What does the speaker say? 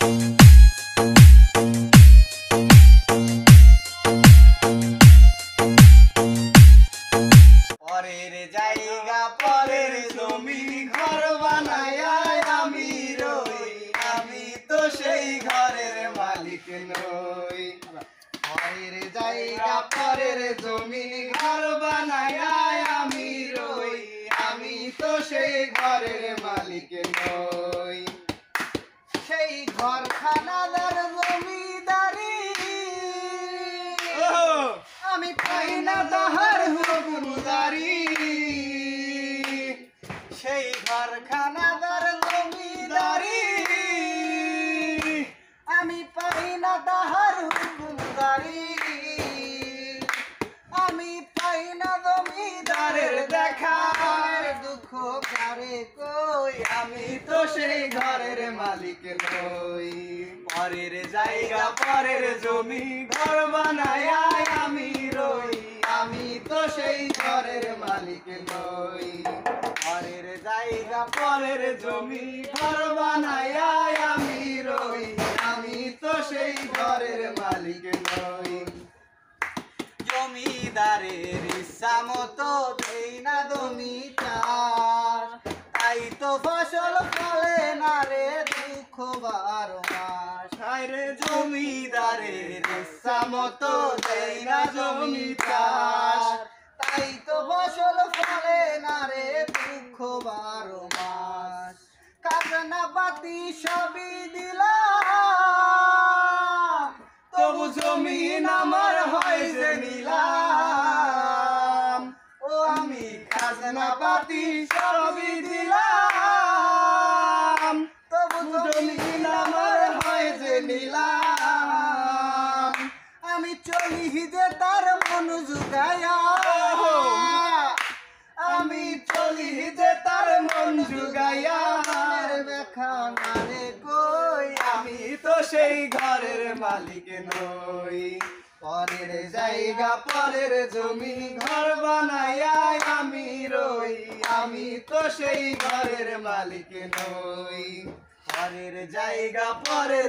পরের জায়গা পরের জমি ঘর বানায়া আমি রই, আমি তো সেই ঘরের মালিক নই। পরের জায়গা পরের জমি ঘর বানায়া আমি রই, আমি তো সেই ঘরের মালিক নই। সেই ঘরখানাদার জমিদারি আমি পাই না তাহার হুকুমদারি। সেই ঘরখানাদার জমিদারি আমি পাই না তাহার হুকুমদারি। আমি পাই না জমিদারের দেখা, দুঃখ কারে কই, আমি তো সেই ঘরের মালিক নই। পরের জায়গা পরের জমি ঘর বানায়া আমি রই, আমি তো সেই ঘরের মালিক নই। পরের জায়গা পরের জমি ঘর বানায়া আমি রই, আমি তো সেই ঘরের মালিক নই। জমিদারের ইচ্ছা মতো দেই না জমি চাষ, তাই তো ফসল ফলে না রে দুঃখ 12 মাস। হায়রে জমিদারের ইচ্ছা মতো দেই না জমি চাষ, তাই তো ফসল ফলে না রে দুঃখ 12 মাস। খাজনা পাতি সবই দিলাম, তবু জমিন আমার হয় যে নিলাম। ও আমি খাজনা পাতি সবই দিলাম, তবু জমিন আমার হয় যে নিলাম। আমি চলি যে তার মন জুগায়া, আমি চলি যে তার মন জুগায়া। দেখা না রে কই, আমি তো সেই ঘরের মালিক নই। পরের জায়গা পরের জমি ঘর বানায়া আমি রই, আমি তো সেই ঘরের মালিক নই। পরের জায়গা পরের